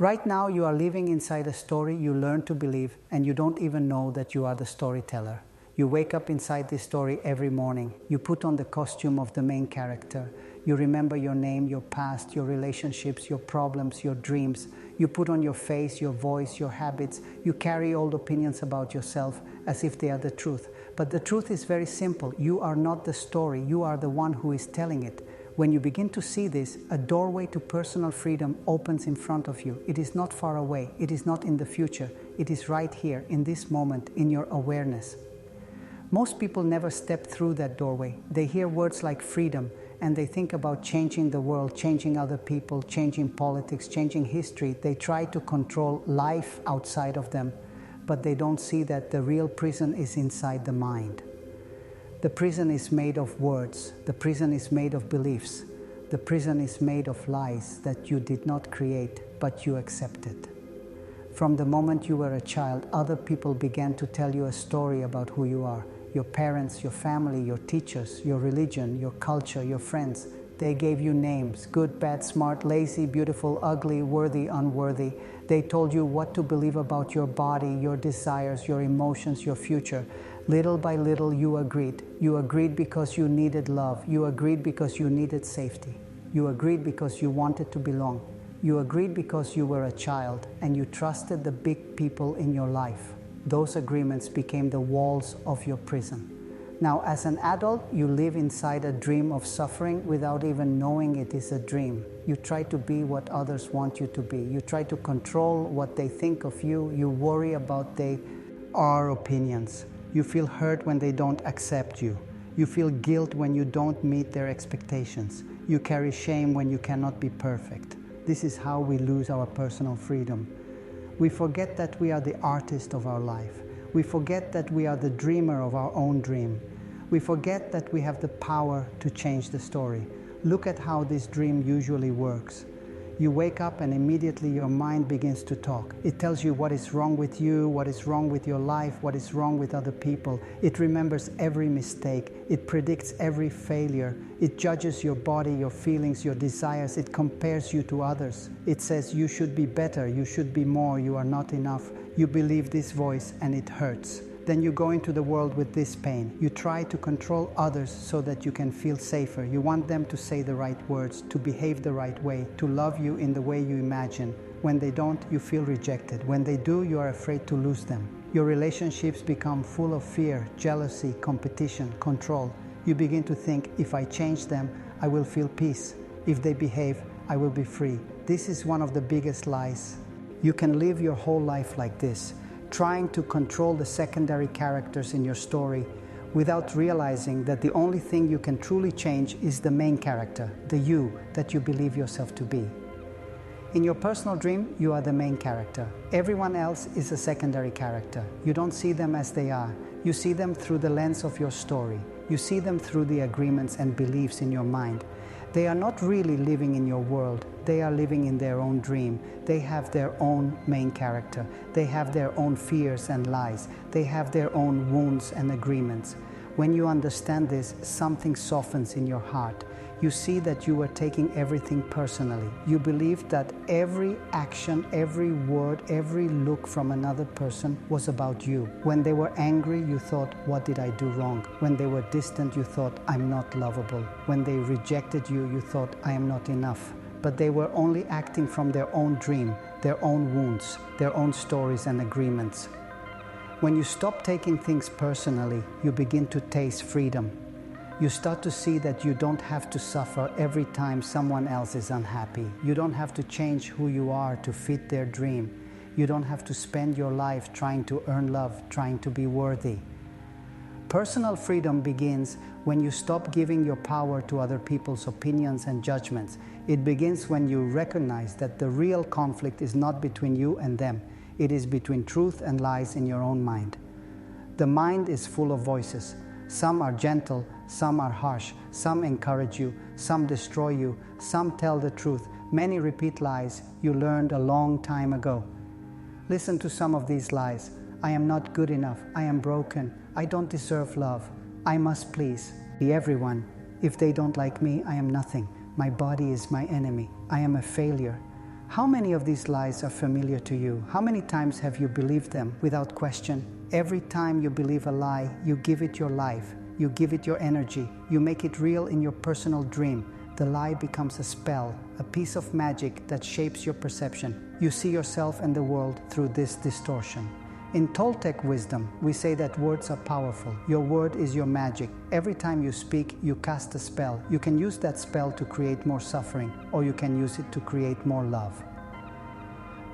Right now you are living inside a story you learn to believe, and you don't even know that you are the storyteller. You wake up inside this story every morning. You put on the costume of the main character. You remember your name, your past, your relationships, your problems, your dreams. You put on your face, your voice, your habits. You carry old opinions about yourself as if they are the truth. But the truth is very simple. You are not the story. You are the one who is telling it. When you begin to see this, a doorway to personal freedom opens in front of you. It is not far away. It is not in the future. It is right here, in this moment, in your awareness. Most people never step through that doorway. They hear words like freedom, and they think about changing the world, changing other people, changing politics, changing history. They try to control life outside of them, but they don't see that the real prison is inside the mind. The prison is made of words. The prison is made of beliefs. The prison is made of lies that you did not create, but you accepted. From the moment you were a child, other people began to tell you a story about who you are. Your parents, your family, your teachers, your religion, your culture, your friends. They gave you names: good, bad, smart, lazy, beautiful, ugly, worthy, unworthy. They told you what to believe about your body, your desires, your emotions, your future. Little by little you agreed. You agreed because you needed love. You agreed because you needed safety. You agreed because you wanted to belong. You agreed because you were a child and you trusted the big people in your life. Those agreements became the walls of your prison. Now, as an adult, you live inside a dream of suffering without even knowing it is a dream. You try to be what others want you to be. You try to control what they think of you. You worry about their opinions. You feel hurt when they don't accept you. You feel guilt when you don't meet their expectations. You carry shame when you cannot be perfect. This is how we lose our personal freedom. We forget that we are the artist of our life. We forget that we are the dreamer of our own dream. We forget that we have the power to change the story. Look at how this dream usually works. You wake up and immediately your mind begins to talk. It tells you what is wrong with you, what is wrong with your life, what is wrong with other people. It remembers every mistake. It predicts every failure. It judges your body, your feelings, your desires. It compares you to others. It says you should be better, you should be more, you are not enough. You believe this voice and it hurts. Then you go into the world with this pain. You try to control others so that you can feel safer. You want them to say the right words, to behave the right way, to love you in the way you imagine. When they don't, you feel rejected. When they do, you are afraid to lose them. Your relationships become full of fear, jealousy, competition, control. You begin to think, if I change them, I will feel peace. If they behave, I will be free. This is one of the biggest lies. You can live your whole life like this, trying to control the secondary characters in your story without realizing that the only thing you can truly change is the main character, the you that you believe yourself to be. In your personal dream, you are the main character. Everyone else is a secondary character. You don't see them as they are. You see them through the lens of your story. You see them through the agreements and beliefs in your mind. They are not really living in your world. They are living in their own dream. They have their own main character. They have their own fears and lies. They have their own wounds and agreements. When you understand this, something softens in your heart. You see that you are taking everything personally. You believe that every action, every word, every look from another person was about you. When they were angry, you thought, what did I do wrong? When they were distant, you thought, I'm not lovable. When they rejected you, you thought, I am not enough. But they were only acting from their own dream, their own wounds, their own stories and agreements. When you stop taking things personally, you begin to taste freedom. You start to see that you don't have to suffer every time someone else is unhappy. You don't have to change who you are to fit their dream. You don't have to spend your life trying to earn love, trying to be worthy. Personal freedom begins when you stop giving your power to other people's opinions and judgments. It begins when you recognize that the real conflict is not between you and them. It is between truth and lies in your own mind. The mind is full of voices. Some are gentle, some are harsh, some encourage you, some destroy you, some tell the truth. Many repeat lies you learned a long time ago. Listen to some of these lies. I am not good enough. I am broken. I don't deserve love. I must please everyone. If they don't like me, I am nothing. My body is my enemy. I am a failure. How many of these lies are familiar to you? How many times have you believed them without question? Every time you believe a lie, you give it your life, you give it your energy, you make it real in your personal dream. The lie becomes a spell, a piece of magic that shapes your perception. You see yourself and the world through this distortion. In Toltec wisdom, we say that words are powerful. Your word is your magic. Every time you speak, you cast a spell. You can use that spell to create more suffering, or you can use it to create more love.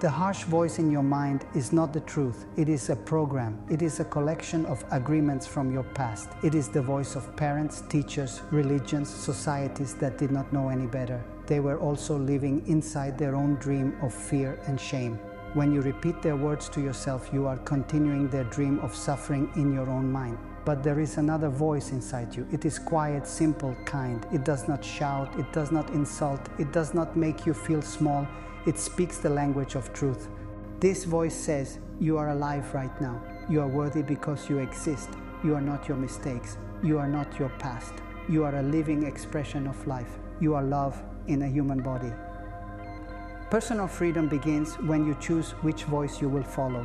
The harsh voice in your mind is not the truth. It is a program. It is a collection of agreements from your past. It is the voice of parents, teachers, religions, societies that did not know any better. They were also living inside their own dream of fear and shame. When you repeat their words to yourself, you are continuing their dream of suffering in your own mind. But there is another voice inside you. It is quiet, simple, kind. It does not shout. It does not insult. It does not make you feel small. It speaks the language of truth. This voice says, you are alive right now. You are worthy because you exist. You are not your mistakes. You are not your past. You are a living expression of life. You are love in a human body. Personal freedom begins when you choose which voice you will follow.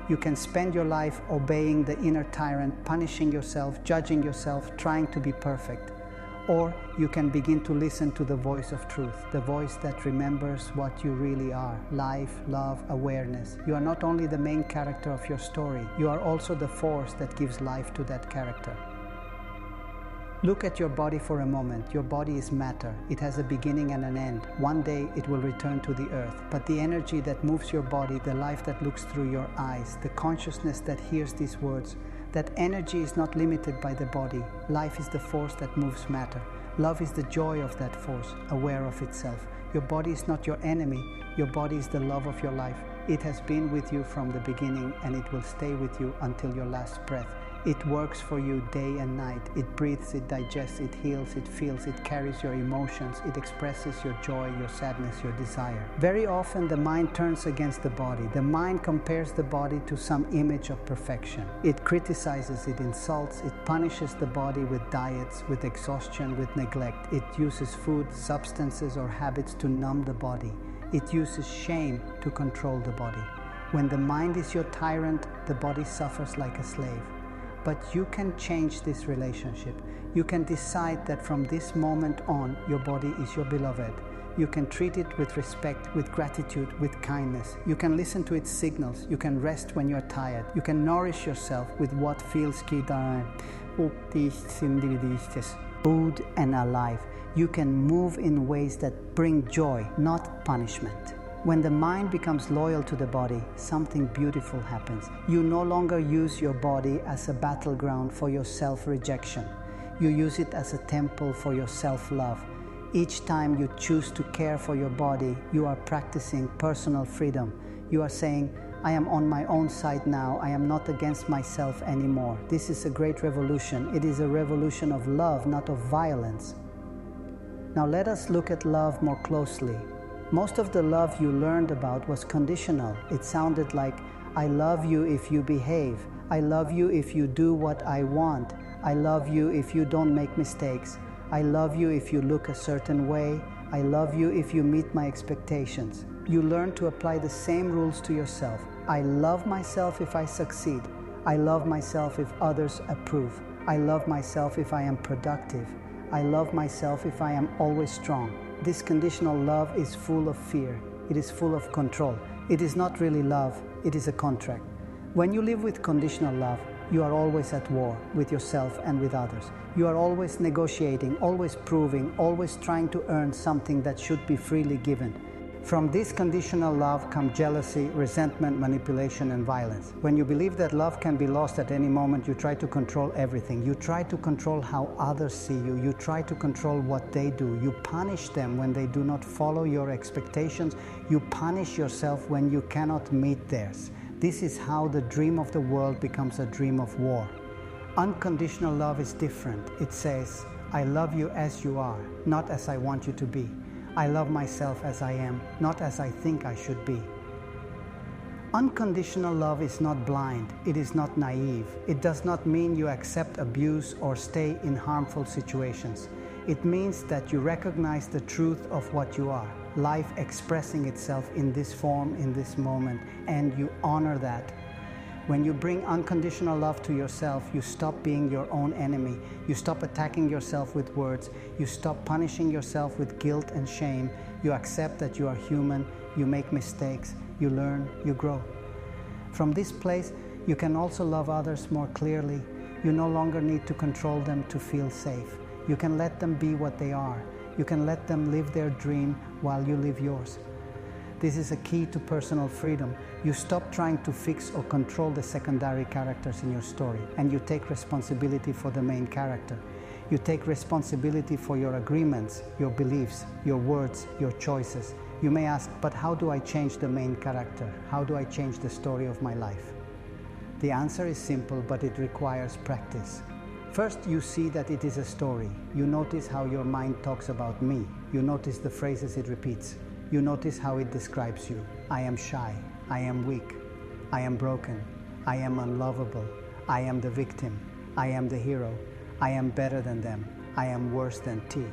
You can spend your life obeying the inner tyrant, punishing yourself, judging yourself, trying to be perfect. Or you can begin to listen to the voice of truth, the voice that remembers what you really are: life, love, awareness. You are not only the main character of your story, you are also the force that gives life to that character. Look at your body for a moment. Your body is matter. It has a beginning and an end. One day it will return to the earth. But the energy that moves your body, the life that looks through your eyes, the consciousness that hears these words, that energy is not limited by the body. Life is the force that moves matter. Love is the joy of that force, aware of itself. Your body is not your enemy. Your body is the love of your life. It has been with you from the beginning, and it will stay with you until your last breath. It works for you day and night. It breathes, it digests, it heals, it feels, it carries your emotions, it expresses your joy, your sadness, your desire. Very often the mind turns against the body. The mind compares the body to some image of perfection. It criticizes, it insults, it punishes the body with diets, with exhaustion, with neglect. It uses food, substances, or habits to numb the body. It uses shame to control the body. When the mind is your tyrant, the body suffers like a slave. But you can change this relationship. You can decide that from this moment on, your body is your beloved. You can treat it with respect, with gratitude, with kindness. You can listen to its signals. You can rest when you're tired. You can nourish yourself with what feels good and alive. You can move in ways that bring joy, not punishment. When the mind becomes loyal to the body, something beautiful happens. You no longer use your body as a battleground for your self-rejection. You use it as a temple for your self-love. Each time you choose to care for your body, you are practicing personal freedom. You are saying, I am on my own side now. I am not against myself anymore. This is a great revolution. It is a revolution of love, not of violence. Now let us look at love more closely. Most of the love you learned about was conditional. It sounded like, I love you if you behave. I love you if you do what I want. I love you if you don't make mistakes. I love you if you look a certain way. I love you if you meet my expectations. You learn to apply the same rules to yourself. I love myself if I succeed. I love myself if others approve. I love myself if I am productive. I love myself if I am always strong. This conditional love is full of fear. It is full of control. It is not really love, it is a contract. When you live with conditional love, you are always at war with yourself and with others. You are always negotiating, always proving, always trying to earn something that should be freely given. From this conditional love come jealousy, resentment, manipulation, and violence. When you believe that love can be lost at any moment, you try to control everything. You try to control how others see you. You try to control what they do. You punish them when they do not follow your expectations. You punish yourself when you cannot meet theirs. This is how the dream of the world becomes a dream of war. Unconditional love is different. It says, I love you as you are, not as I want you to be. I love myself as I am, not as I think I should be. Unconditional love is not blind. It is not naive. It does not mean you accept abuse or stay in harmful situations. It means that you recognize the truth of what you are. life expressing itself in this form, in this moment, and you honor that. When you bring unconditional love to yourself, you stop being your own enemy. You stop attacking yourself with words. You stop punishing yourself with guilt and shame. You accept that you are human. You make mistakes. You learn. You grow. From this place, you can also love others more clearly. You no longer need to control them to feel safe. You can let them be what they are. You can let them live their dream while you live yours. This is a key to personal freedom. You stop trying to fix or control the secondary characters in your story, and you take responsibility for the main character. You take responsibility for your agreements, your beliefs, your words, your choices. You may ask, but how do I change the main character? How do I change the story of my life? The answer is simple, but it requires practice. First, you see that it is a story. You notice how your mind talks about me. You notice the phrases it repeats. You notice how it describes you. I am shy. I am weak. I am broken. I am unlovable. I am the victim. I am the hero. I am better than them. I am worse than T.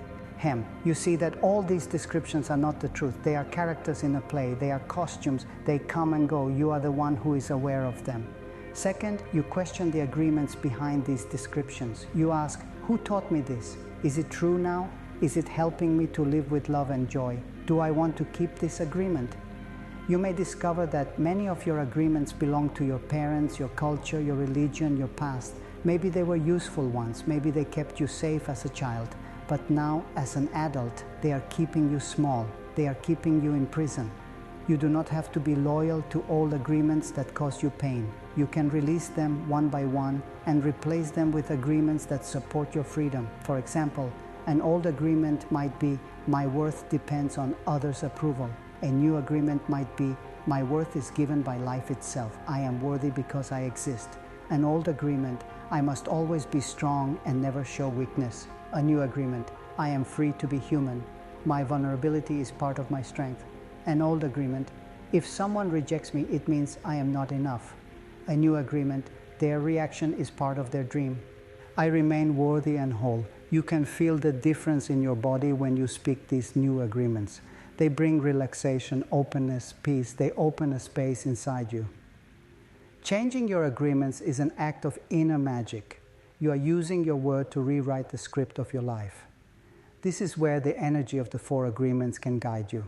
You see that all these descriptions are not the truth. They are characters in a play. They are costumes. They come and go. You are the one who is aware of them. Second, you question the agreements behind these descriptions. You ask, who taught me this? Is it true now? Is it helping me to live with love and joy? Do I want to keep this agreement? You may discover that many of your agreements belong to your parents, your culture, your religion, your past. Maybe they were useful ones. Maybe they kept you safe as a child. But now, as an adult, they are keeping you small. They are keeping you in prison. You do not have to be loyal to old agreements that cause you pain. You can release them one by one and replace them with agreements that support your freedom. For example, an old agreement might be, my worth depends on others' approval. A new agreement might be, my worth is given by life itself. I am worthy because I exist. An old agreement, I must always be strong and never show weakness. A new agreement, I am free to be human. My vulnerability is part of my strength. An old agreement, if someone rejects me, it means I am not enough. A new agreement, their reaction is part of their dream. I remain worthy and whole. You can feel the difference in your body when you speak these new agreements. They bring relaxation, openness, peace. They open a space inside you. Changing your agreements is an act of inner magic. You are using your word to rewrite the script of your life. This is where the energy of the 4 agreements can guide you.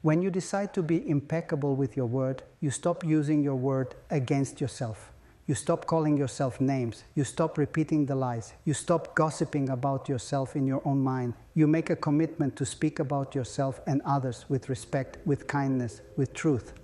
When you decide to be impeccable with your word, you stop using your word against yourself. You stop calling yourself names. You stop repeating the lies. You stop gossiping about yourself in your own mind. You make a commitment to speak about yourself and others with respect, with kindness, with truth.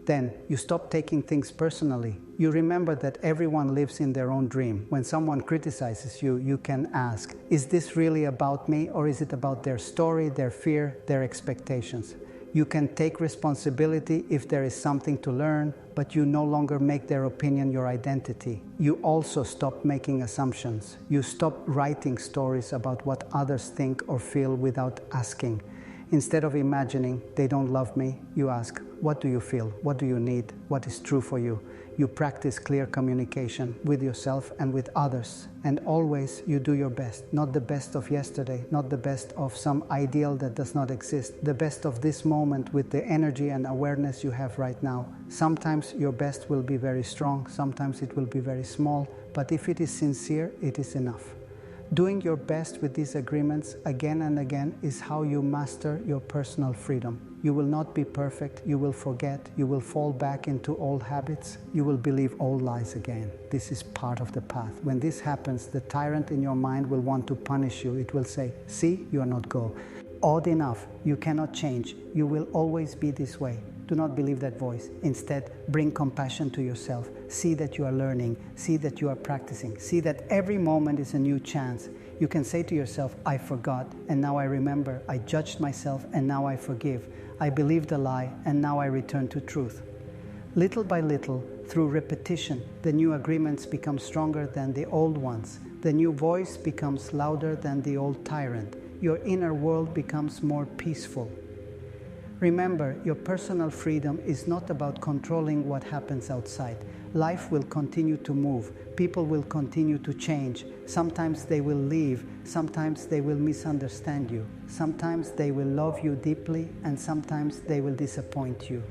Then you stop taking things personally. You remember that everyone lives in their own dream. When someone criticizes you, you can ask, is this really about me, or is it about their story, their fear, their expectations? You can take responsibility if there is something to learn, but you no longer make their opinion your identity. You also stop making assumptions. You stop writing stories about what others think or feel without asking. Instead of imagining, they don't love me, you ask, what do you feel? What do you need? What is true for you? You practice clear communication with yourself and with others. And always you do your best. Not the best of yesterday, not the best of some ideal that does not exist. The best of this moment with the energy and awareness you have right now. Sometimes your best will be very strong, sometimes it will be very small, but if it is sincere, it is enough. Doing your best with these agreements again and again is how you master your personal freedom. You will not be perfect, you will forget, you will fall back into old habits, you will believe old lies again. This is part of the path. When this happens, the tyrant in your mind will want to punish you. It will say, see, you are not go. Odd enough, you cannot change. You will always be this way. Do not believe that voice. Instead, bring compassion to yourself. See that you are learning. See that you are practicing. See that every moment is a new chance. You can say to yourself, I forgot, and now I remember. I judged myself, and now I forgive. I believed a lie, and now I return to truth. Little by little, through repetition, the new agreements become stronger than the old ones. The new voice becomes louder than the old tyrant. Your inner world becomes more peaceful. Remember, your personal freedom is not about controlling what happens outside. Life will continue to move. People will continue to change. Sometimes they will leave. Sometimes they will misunderstand you. Sometimes they will love you deeply, and sometimes they will disappoint you.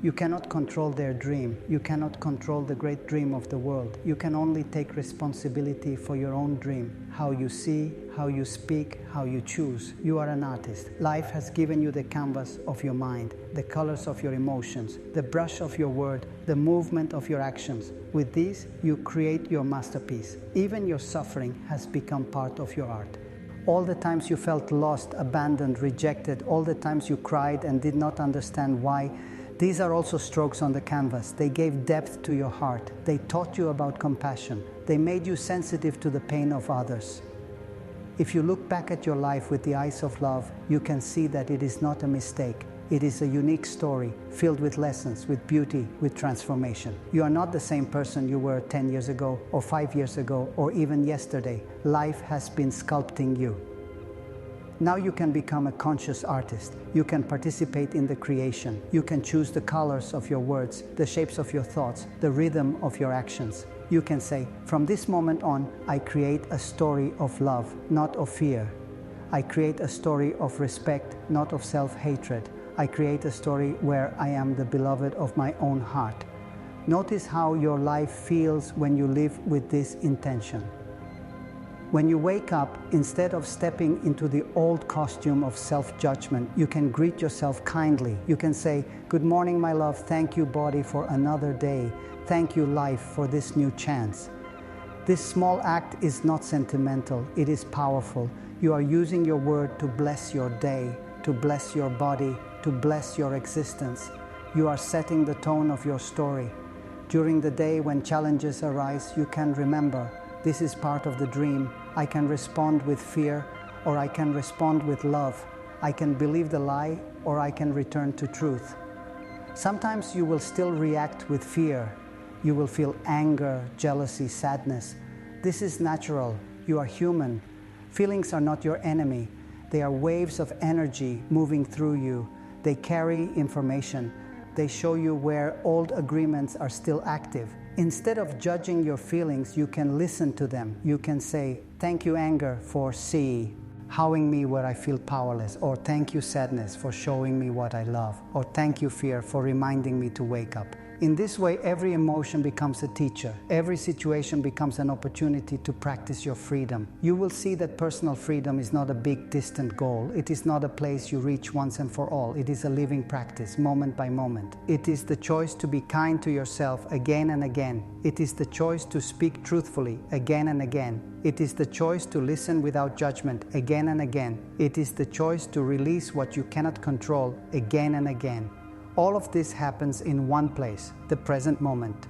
You cannot control their dream. You cannot control the great dream of the world. You can only take responsibility for your own dream. How you see, how you speak, how you choose. You are an artist. Life has given you the canvas of your mind, the colors of your emotions, the brush of your word, the movement of your actions. With these, you create your masterpiece. Even your suffering has become part of your art. All the times you felt lost, abandoned, rejected, all the times you cried and did not understand why, these are also strokes on the canvas. They gave depth to your heart. They taught you about compassion. They made you sensitive to the pain of others. If you look back at your life with the eyes of love, you can see that it is not a mistake. It is a unique story, filled with lessons, with beauty, with transformation. You are not the same person you were 10 years ago, or 5 years ago, or even yesterday. Life has been sculpting you. Now you can become a conscious artist. You can participate in the creation. You can choose the colors of your words, the shapes of your thoughts, the rhythm of your actions. You can say, from this moment on, I create a story of love, not of fear. I create a story of respect, not of self-hatred. I create a story where I am the beloved of my own heart. Notice how your life feels when you live with this intention. When you wake up, instead of stepping into the old costume of self-judgment, you can greet yourself kindly. You can say, good morning, my love. Thank you, body, for another day. Thank you, life, for this new chance. This small act is not sentimental. It is powerful. You are using your word to bless your day, to bless your body, to bless your existence. You are setting the tone of your story. During the day when challenges arise, you can remember, this is part of the dream. I can respond with fear, or I can respond with love. I can believe the lie, or I can return to truth. Sometimes you will still react with fear. You will feel anger, jealousy, sadness. This is natural. You are human. Feelings are not your enemy. They are waves of energy moving through you. They carry information. They show you where old agreements are still active. Instead of judging your feelings, you can listen to them. You can say, thank you, anger, for howing me where I feel powerless, or thank you, sadness, for showing me what I love, or thank you, fear, for reminding me to wake up. In this way, every emotion becomes a teacher. Every situation becomes an opportunity to practice your freedom. You will see that personal freedom is not a big, distant goal. It is not a place you reach once and for all. It is a living practice, moment by moment. It is the choice to be kind to yourself again and again. It is the choice to speak truthfully again and again. It is the choice to listen without judgment again and again. It is the choice to release what you cannot control again and again. All of this happens in one place, the present moment.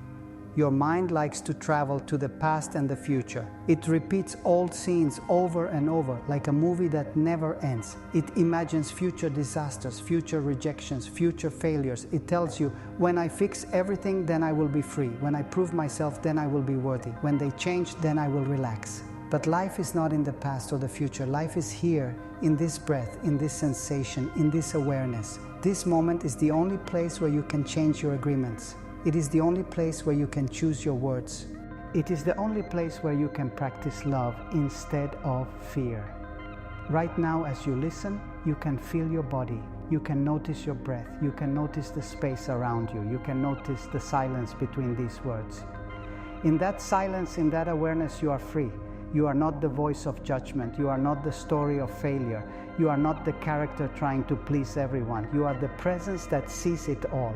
Your mind likes to travel to the past and the future. It repeats old scenes over and over, like a movie that never ends. It imagines future disasters, future rejections, future failures. It tells you, when I fix everything, then I will be free. When I prove myself, then I will be worthy. When they change, then I will relax. But life is not in the past or the future. Life is here, in this breath, in this sensation, in this awareness. This moment is the only place where you can change your agreements. It is the only place where you can choose your words. It is the only place where you can practice love instead of fear. Right now, as you listen, you can feel your body. You can notice your breath. You can notice the space around you. You can notice the silence between these words. In that silence, in that awareness, you are free. You are not the voice of judgment. You are not the story of failure. You are not the character trying to please everyone. You are the presence that sees it all.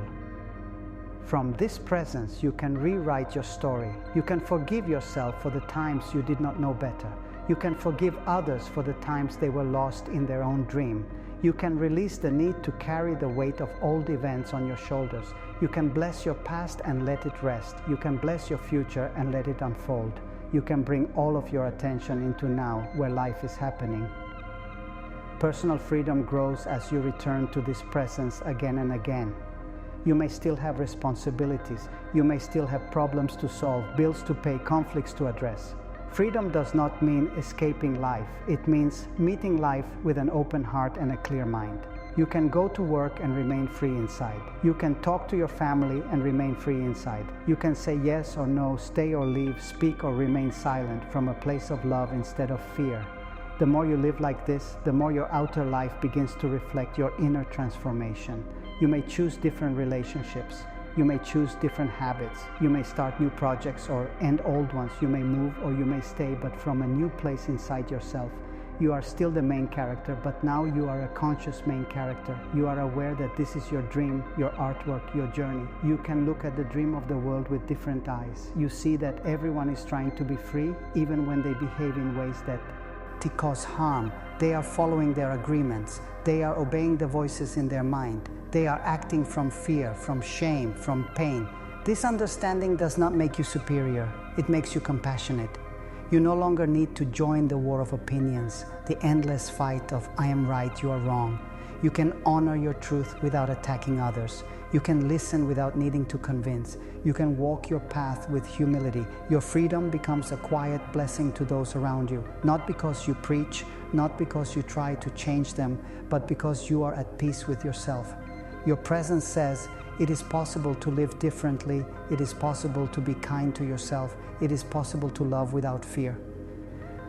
From this presence, you can rewrite your story. You can forgive yourself for the times you did not know better. You can forgive others for the times they were lost in their own dream. You can release the need to carry the weight of old events on your shoulders. You can bless your past and let it rest. You can bless your future and let it unfold. You can bring all of your attention into now, where life is happening. Personal freedom grows as you return to this presence again and again. You may still have responsibilities. You may still have problems to solve, bills to pay, conflicts to address. Freedom does not mean escaping life. It means meeting life with an open heart and a clear mind. You can go to work and remain free inside. You can talk to your family and remain free inside. You can say yes or no, stay or leave, speak or remain silent from a place of love instead of fear. The more you live like this, the more your outer life begins to reflect your inner transformation. You may choose different relationships. You may choose different habits. You may start new projects or end old ones. You may move or you may stay, but from a new place inside yourself. You are still the main character, but now you are a conscious main character. You are aware that this is your dream, your artwork, your journey. You can look at the dream of the world with different eyes. You see that everyone is trying to be free, even when they behave in ways that cause harm. They are following their agreements. They are obeying the voices in their mind. They are acting from fear, from shame, from pain. This understanding does not make you superior. It makes you compassionate. You no longer need to join the war of opinions, the endless fight of I am right, you are wrong. You can honor your truth without attacking others. You can listen without needing to convince. You can walk your path with humility. Your freedom becomes a quiet blessing to those around you, not because you preach, not because you try to change them, but because you are at peace with yourself. Your presence says, it is possible to live differently. It is possible to be kind to yourself. It is possible to love without fear.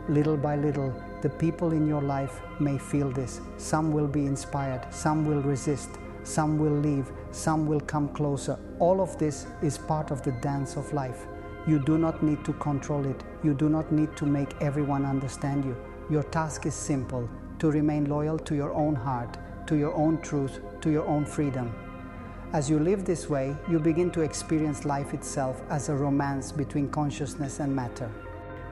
Little by little, the people in your life may feel this. Some will be inspired, some will resist, some will leave, some will come closer. All of this is part of the dance of life. You do not need to control it. You do not need to make everyone understand you. Your task is simple, to remain loyal to your own heart, to your own truth, to your own freedom. As you live this way, you begin to experience life itself as a romance between consciousness and matter.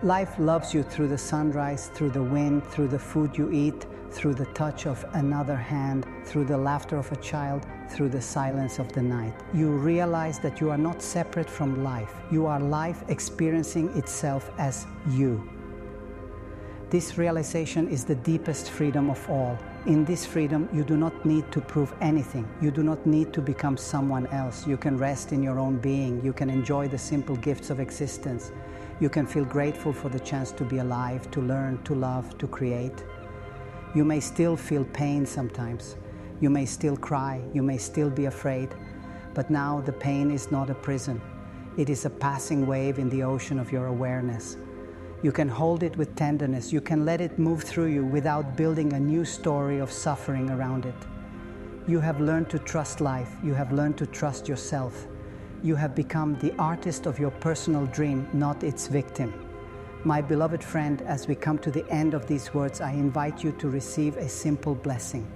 Life loves you through the sunrise, through the wind, through the food you eat, through the touch of another hand, through the laughter of a child, through the silence of the night. You realize that you are not separate from life. You are life experiencing itself as you. This realization is the deepest freedom of all. In this freedom, you do not need to prove anything. You do not need to become someone else. You can rest in your own being. You can enjoy the simple gifts of existence. You can feel grateful for the chance to be alive, to learn, to love, to create. You may still feel pain sometimes. You may still cry. You may still be afraid. But now the pain is not a prison. It is a passing wave in the ocean of your awareness. You can hold it with tenderness. You can let it move through you without building a new story of suffering around it. You have learned to trust life. You have learned to trust yourself. You have become the artist of your personal dream, not its victim. My beloved friend, as we come to the end of these words, I invite you to receive a simple blessing.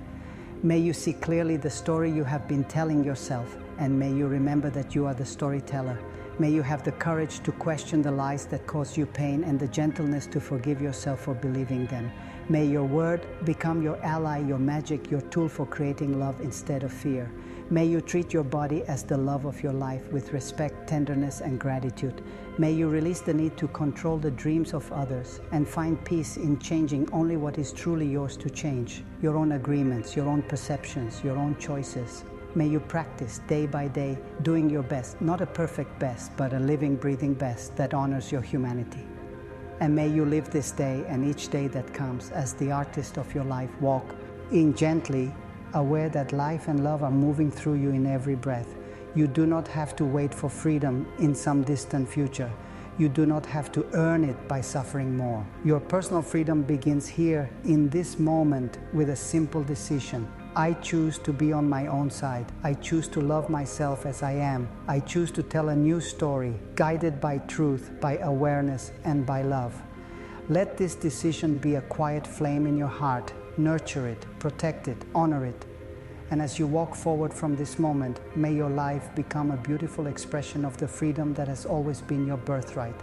May you see clearly the story you have been telling yourself, and may you remember that you are the storyteller. May you have the courage to question the lies that cause you pain and the gentleness to forgive yourself for believing them. May your word become your ally, your magic, your tool for creating love instead of fear. May you treat your body as the love of your life with respect, tenderness, and gratitude. May you release the need to control the dreams of others and find peace in changing only what is truly yours to change. Your own agreements, your own perceptions, your own choices. May you practice day by day, doing your best, not a perfect best, but a living, breathing best that honors your humanity. And may you live this day and each day that comes as the artist of your life. Walk in gently, aware that life and love are moving through you in every breath. You do not have to wait for freedom in some distant future. You do not have to earn it by suffering more. Your personal freedom begins here, in this moment, with a simple decision. I choose to be on my own side. I choose to love myself as I am. I choose to tell a new story, guided by truth, by awareness, and by love. Let this decision be a quiet flame in your heart. Nurture it, protect it, honor it. And as you walk forward from this moment, may your life become a beautiful expression of the freedom that has always been your birthright.